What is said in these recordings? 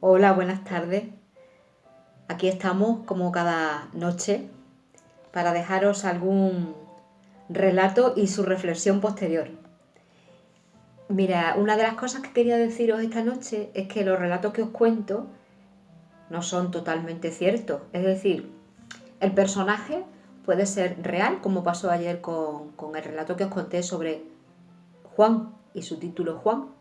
Hola, buenas tardes. Aquí estamos como cada noche para dejaros algún relato y su reflexión posterior. Mira, una de las cosas que quería deciros esta noche es que los relatos que os cuento no son totalmente ciertos. Es decir, el personaje puede ser real, como pasó ayer con el relato que os conté sobre Juan y su título Juan.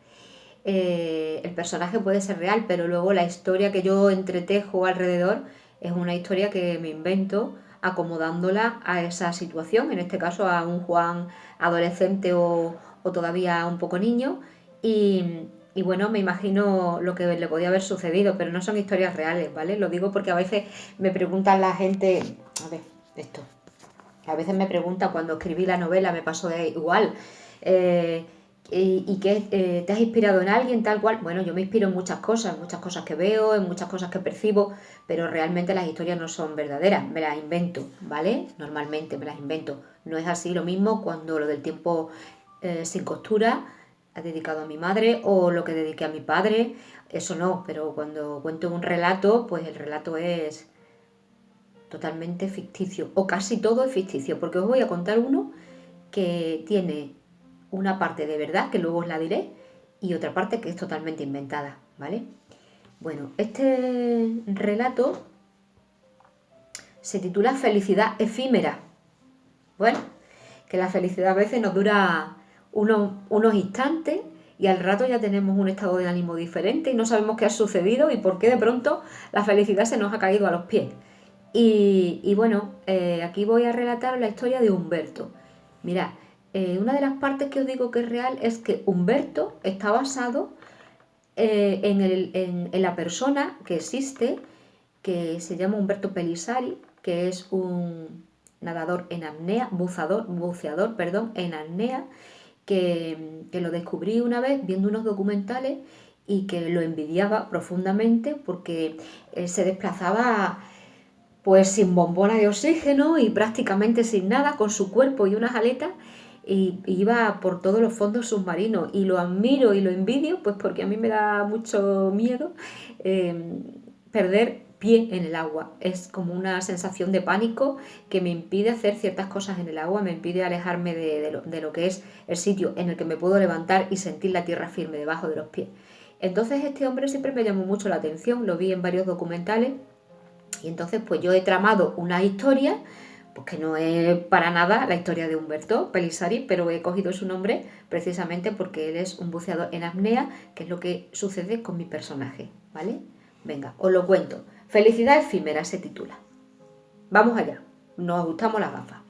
El personaje puede ser real, pero luego la historia que yo entretejo alrededor es una historia que me invento acomodándola a esa situación, en este caso a un Juan adolescente o todavía un poco niño, y bueno, me imagino lo que le podía haber sucedido, pero no son historias reales, ¿vale? Lo digo porque a veces me preguntan la gente, a ver, esto, a veces me preguntan cuando escribí la novela, me pasó de igual, eh, y que te has inspirado en alguien tal cual. Bueno, yo me inspiro en muchas cosas que veo, en muchas cosas que percibo, pero realmente las historias no son verdaderas, me las invento, ¿vale? Normalmente me las invento. No es así lo mismo cuando lo del tiempo sin costura ha dedicado a mi madre o lo que dediqué a mi padre, eso no, pero cuando cuento un relato, pues el relato es totalmente ficticio, o casi todo es ficticio, porque os voy a contar uno que tiene una parte de verdad, que luego os la diré, y otra parte que es totalmente inventada, ¿vale? Bueno, este relato se titula Felicidad efímera. Bueno, que la felicidad a veces nos dura unos instantes y al rato ya tenemos un estado de ánimo diferente y no sabemos qué ha sucedido y por qué de pronto la felicidad se nos ha caído a los pies. Y bueno, aquí voy a relatar la historia de Humberto. Mirad, una de las partes que os digo que es real es que Humberto está basado en la persona que existe, que se llama Humberto Pelissari, que es un nadador en apnea, buceador, perdón, en apnea, que lo descubrí una vez viendo unos documentales y que lo envidiaba profundamente porque se desplazaba pues sin bombona de oxígeno y prácticamente sin nada, con su cuerpo y unas aletas, y iba por todos los fondos submarinos. Y lo admiro y lo envidio, pues porque a mí me da mucho miedo perder pie en el agua. Es como una sensación de pánico que me impide hacer ciertas cosas en el agua, me impide alejarme de lo que es el sitio en el que me puedo levantar y sentir la tierra firme debajo de los pies. Entonces este hombre siempre me llamó mucho la atención, lo vi en varios documentales. Y entonces pues yo he tramado una historia, pues que no es para nada la historia de Humberto Pelissari, pero he cogido su nombre precisamente porque él es un buceador en apnea, que es lo que sucede con mi personaje, ¿vale? Venga, os lo cuento. Felicidad efímera se titula. Vamos allá, nos ajustamos las gafas.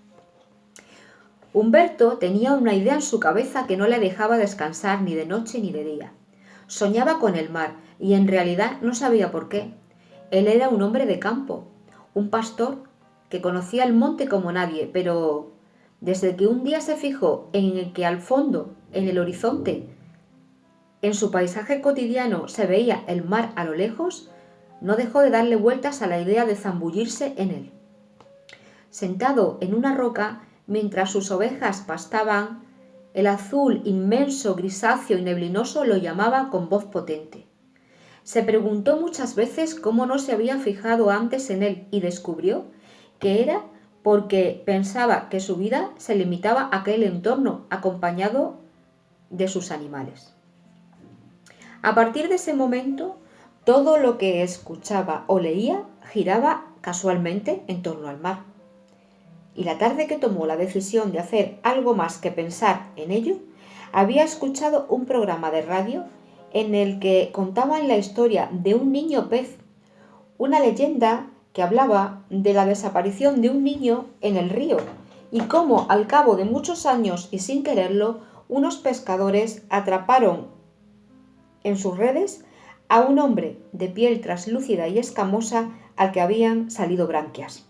Humberto tenía una idea en su cabeza que no le dejaba descansar ni de noche ni de día. Soñaba con el mar y en realidad no sabía por qué. Él era un hombre de campo, un pastor que conocía el monte como nadie, pero desde que un día se fijó en el que al fondo, en el horizonte, en su paisaje cotidiano se veía el mar a lo lejos, no dejó de darle vueltas a la idea de zambullirse en él. Sentado en una roca, mientras sus ovejas pastaban, el azul inmenso, grisáceo y neblinoso lo llamaba con voz potente. Se preguntó muchas veces cómo no se había fijado antes en él y descubrió que era porque pensaba que su vida se limitaba a aquel entorno acompañado de sus animales. A partir de ese momento, todo lo que escuchaba o leía giraba casualmente en torno al mar. Y la tarde que tomó la decisión de hacer algo más que pensar en ello, había escuchado un programa de radio en el que contaban la historia de un niño pez, una leyenda que hablaba de la desaparición de un niño en el río y cómo al cabo de muchos años y sin quererlo, unos pescadores atraparon en sus redes a un hombre de piel traslúcida y escamosa al que habían salido branquias.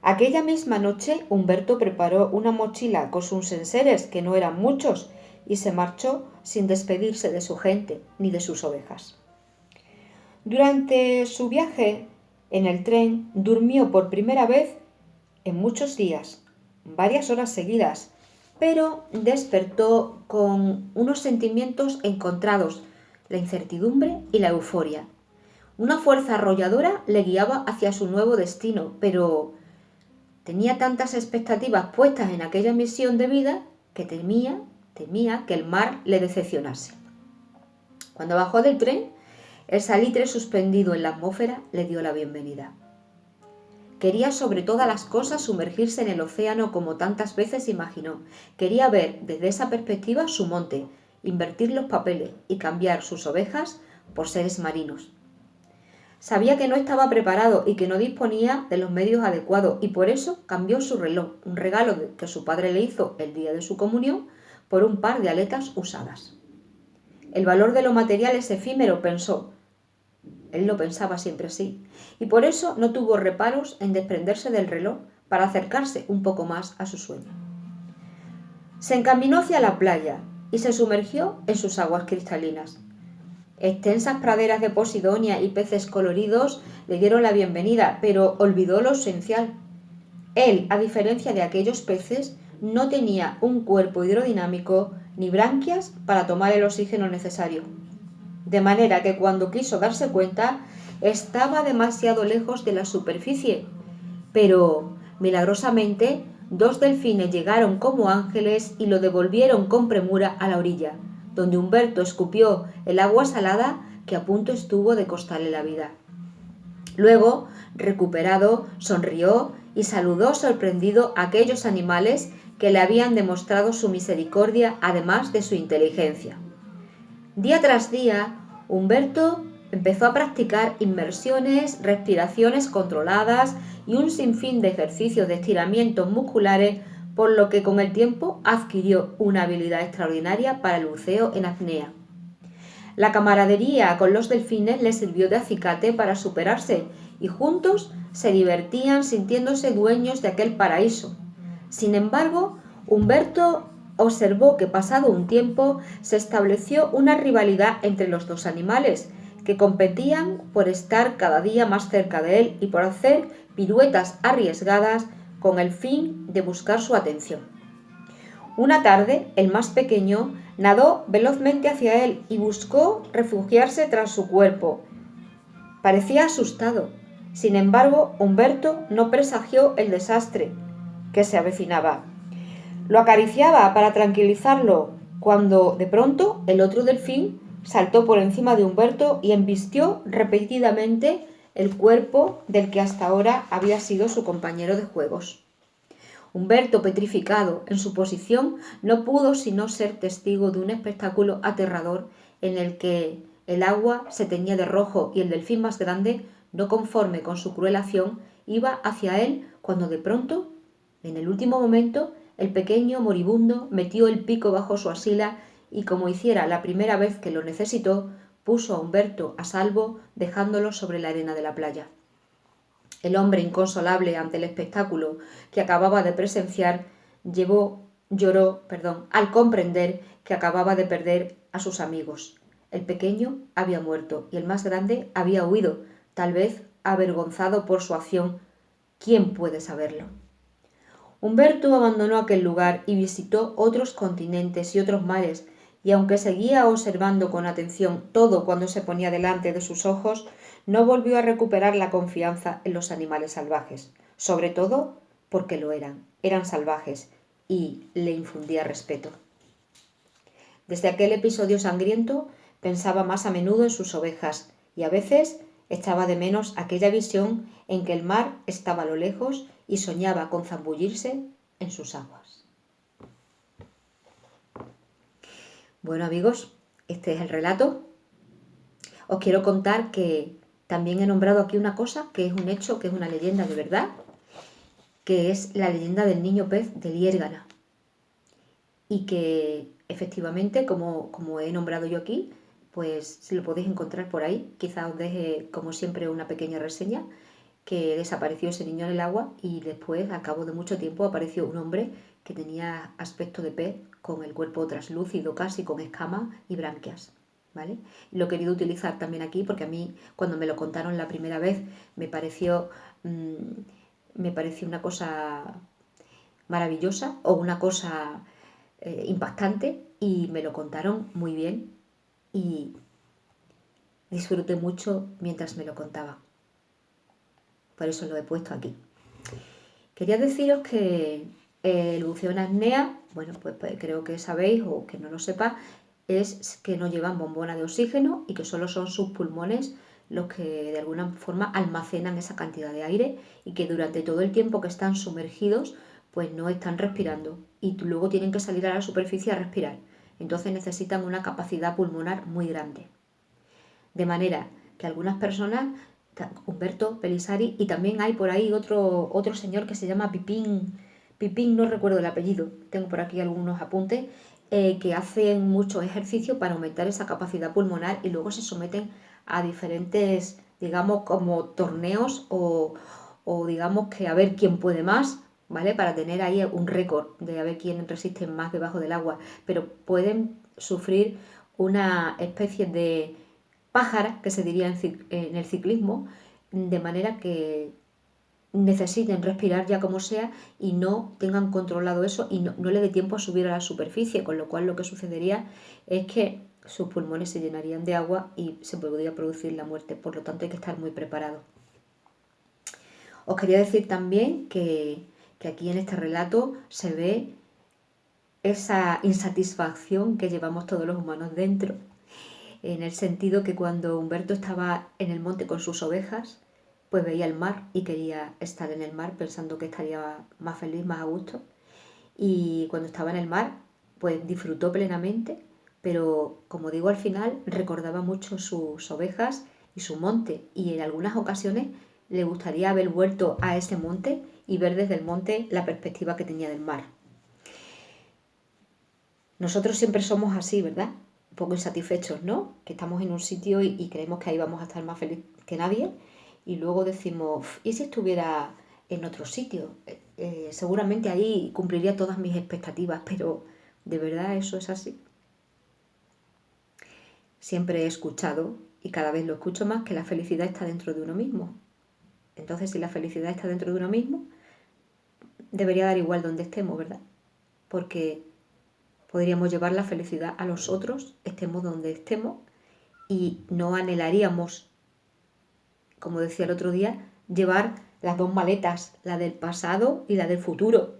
Aquella misma noche Humberto preparó una mochila con sus enseres, que no eran muchos, y se marchó sin despedirse de su gente ni de sus ovejas. Durante su viaje en el tren durmió por primera vez en muchos días, varias horas seguidas, pero despertó con unos sentimientos encontrados, la incertidumbre y la euforia. Una fuerza arrolladora le guiaba hacia su nuevo destino, pero tenía tantas expectativas puestas en aquella misión de vida que temía que el mar le decepcionase. Cuando bajó del tren, el salitre suspendido en la atmósfera le dio la bienvenida. Quería sobre todas las cosas sumergirse en el océano como tantas veces imaginó. Quería ver desde esa perspectiva su monte, invertir los papeles y cambiar sus ovejas por seres marinos. Sabía que no estaba preparado y que no disponía de los medios adecuados y por eso cambió su reloj, un regalo que su padre le hizo el día de su comunión, por un par de aletas usadas. El valor de lo material es efímero, pensó. Él lo pensaba siempre así, y por eso no tuvo reparos en desprenderse del reloj para acercarse un poco más a su sueño. Se encaminó hacia la playa y se sumergió en sus aguas cristalinas. Extensas praderas de posidonia y peces coloridos le dieron la bienvenida, pero olvidó lo esencial. Él, a diferencia de aquellos peces, no tenía un cuerpo hidrodinámico ni branquias para tomar el oxígeno necesario. De manera que cuando quiso darse cuenta, estaba demasiado lejos de la superficie. Pero, milagrosamente, 2 delfines llegaron como ángeles y lo devolvieron con premura a la orilla, donde Humberto escupió el agua salada que a punto estuvo de costarle la vida. Luego, recuperado, sonrió y saludó sorprendido a aquellos animales que le habían demostrado su misericordia, además de su inteligencia. Día tras día, Humberto empezó a practicar inmersiones, respiraciones controladas y un sinfín de ejercicios de estiramientos musculares, por lo que con el tiempo adquirió una habilidad extraordinaria para el buceo en apnea. La camaradería con los delfines le sirvió de acicate para superarse y juntos se divertían sintiéndose dueños de aquel paraíso. Sin embargo, Humberto observó que pasado un tiempo se estableció una rivalidad entre los dos animales, que competían por estar cada día más cerca de él y por hacer piruetas arriesgadas con el fin de buscar su atención. Una tarde, el más pequeño nadó velozmente hacia él y buscó refugiarse tras su cuerpo. Parecía asustado. Sin embargo, Humberto no presagió el desastre que se avecinaba. Lo acariciaba para tranquilizarlo, cuando de pronto el otro delfín saltó por encima de Humberto y embistió repetidamente el cuerpo del que hasta ahora había sido su compañero de juegos. Humberto, petrificado en su posición, no pudo sino ser testigo de un espectáculo aterrador en el que el agua se teñía de rojo y el delfín más grande, no conforme con su cruel acción, iba hacia él cuando de pronto, en el último momento, el pequeño moribundo metió el pico bajo su axila y, como hiciera la primera vez que lo necesitó, puso a Humberto a salvo dejándolo sobre la arena de la playa. El hombre, inconsolable ante el espectáculo que acababa de presenciar, lloró al comprender que acababa de perder a sus amigos. El pequeño había muerto y el más grande había huido, tal vez avergonzado por su acción. ¿Quién puede saberlo? Humberto abandonó aquel lugar y visitó otros continentes y otros mares, y aunque seguía observando con atención todo cuando se ponía delante de sus ojos, no volvió a recuperar la confianza en los animales salvajes, sobre todo porque lo eran salvajes, y le infundía respeto. Desde aquel episodio sangriento pensaba más a menudo en sus ovejas, y a veces echaba de menos aquella visión en que el mar estaba a lo lejos y soñaba con zambullirse en sus aguas. Bueno, amigos, este es el relato. Os quiero contar que también he nombrado aquí una cosa que es un hecho, que es una leyenda de verdad, que es la leyenda del niño pez de Liérgana. Y que efectivamente, como he nombrado yo aquí, pues si lo podéis encontrar por ahí, quizá os deje como siempre una pequeña reseña, que desapareció ese niño en el agua y después, al cabo de mucho tiempo, apareció un hombre que tenía aspecto de pez, con el cuerpo traslúcido casi, con escamas y branquias, ¿vale? Y lo he querido utilizar también aquí porque a mí, cuando me lo contaron la primera vez, me pareció una cosa maravillosa o una cosa impactante, y me lo contaron muy bien y disfruté mucho mientras me lo contaba. Por eso lo he puesto aquí. Quería deciros que el buceo en apnea, bueno, pues creo que sabéis o que no lo sepa, es que no llevan bombona de oxígeno y que solo son sus pulmones los que de alguna forma almacenan esa cantidad de aire y que durante todo el tiempo que están sumergidos pues no están respirando y luego tienen que salir a la superficie a respirar. Entonces necesitan una capacidad pulmonar muy grande. De manera que algunas personas, Humberto Pelisari, y también hay por ahí otro señor que se llama Pipín, no recuerdo el apellido, tengo por aquí algunos apuntes, que hacen mucho ejercicio para aumentar esa capacidad pulmonar y luego se someten a diferentes, digamos, como torneos o digamos que a ver quién puede más, ¿vale? Para tener ahí un récord de a ver quién resiste más debajo del agua, pero pueden sufrir una especie de pájara, que se diría en el ciclismo, de manera que necesiten respirar ya como sea y no tengan controlado eso y no le dé tiempo a subir a la superficie, con lo cual lo que sucedería es que sus pulmones se llenarían de agua y se podría producir la muerte. Por lo tanto hay que estar muy preparado. Os quería decir también que aquí en este relato se ve esa insatisfacción que llevamos todos los humanos dentro, en el sentido que cuando Humberto estaba en el monte con sus ovejas, pues veía el mar y quería estar en el mar pensando que estaría más feliz, más a gusto. Y cuando estaba en el mar, pues disfrutó plenamente, pero como digo al final, recordaba mucho sus ovejas y su monte y en algunas ocasiones le gustaría haber vuelto a ese monte y ver desde el monte la perspectiva que tenía del mar. Nosotros siempre somos así, ¿verdad? Un poco insatisfechos, ¿no? Que estamos en un sitio y creemos que ahí vamos a estar más feliz que nadie y luego decimos, ¿y si estuviera en otro sitio? Seguramente ahí cumpliría todas mis expectativas, pero ¿de verdad eso es así? Siempre he escuchado, y cada vez lo escucho más, que la felicidad está dentro de uno mismo. Entonces, si la felicidad está dentro de uno mismo, debería dar igual donde estemos, ¿verdad? Porque podríamos llevar la felicidad a los otros, estemos donde estemos, y no anhelaríamos, como decía el otro día, llevar las dos maletas, la del pasado y la del futuro,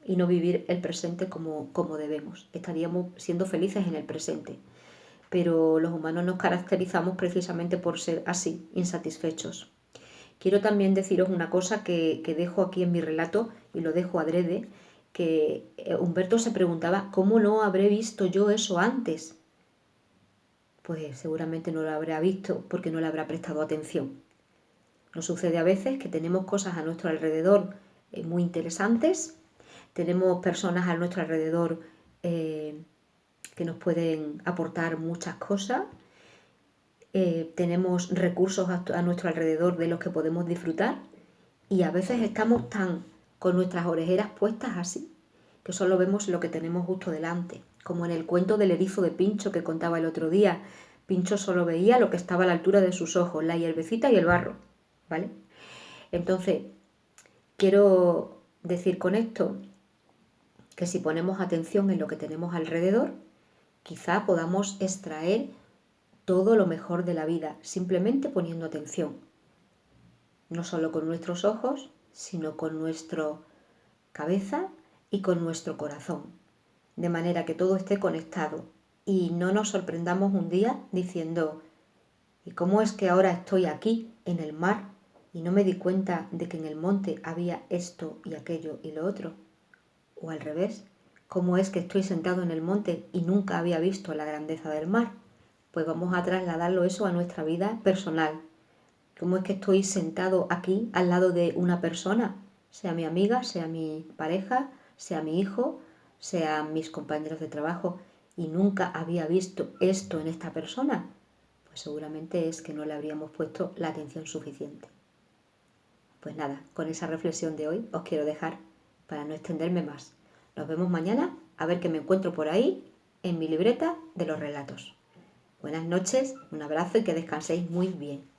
y no vivir el presente como debemos. Estaríamos siendo felices en el presente. Pero los humanos nos caracterizamos precisamente por ser así, insatisfechos. Quiero también deciros una cosa que dejo aquí en mi relato, y lo dejo adrede, que Humberto se preguntaba, ¿cómo no habré visto yo eso antes? Pues seguramente no lo habrá visto porque no le habrá prestado atención. Nos sucede a veces que tenemos cosas a nuestro alrededor muy interesantes, tenemos personas a nuestro alrededor que nos pueden aportar muchas cosas, tenemos recursos a nuestro alrededor de los que podemos disfrutar y a veces estamos tan con nuestras orejeras puestas así que solo vemos lo que tenemos justo delante, como en el cuento del erizo de Pincho que contaba el otro día. Pincho solo veía lo que estaba a la altura de sus ojos, la hierbecita y el barro, ¿vale? Entonces, quiero decir con esto que si ponemos atención en lo que tenemos alrededor, quizá podamos extraer todo lo mejor de la vida, simplemente poniendo atención. No solo con nuestros ojos, sino con nuestra cabeza y con nuestro corazón. De manera que todo esté conectado y no nos sorprendamos un día diciendo, ¿y cómo es que ahora estoy aquí, en el mar, y no me di cuenta de que en el monte había esto y aquello y lo otro? O al revés, ¿cómo es que estoy sentado en el monte y nunca había visto la grandeza del mar? Pues vamos a trasladarlo eso a nuestra vida personal. ¿Cómo es que estoy sentado aquí al lado de una persona? Sea mi amiga, sea mi pareja, sea mi hijo, sean mis compañeros de trabajo, y nunca había visto esto en esta persona. Pues seguramente es que no le habríamos puesto la atención suficiente. Pues nada, con esa reflexión de hoy os quiero dejar para no extenderme más. Nos vemos mañana a ver qué me encuentro por ahí en mi libreta de los relatos. Buenas noches, un abrazo y que descanséis muy bien.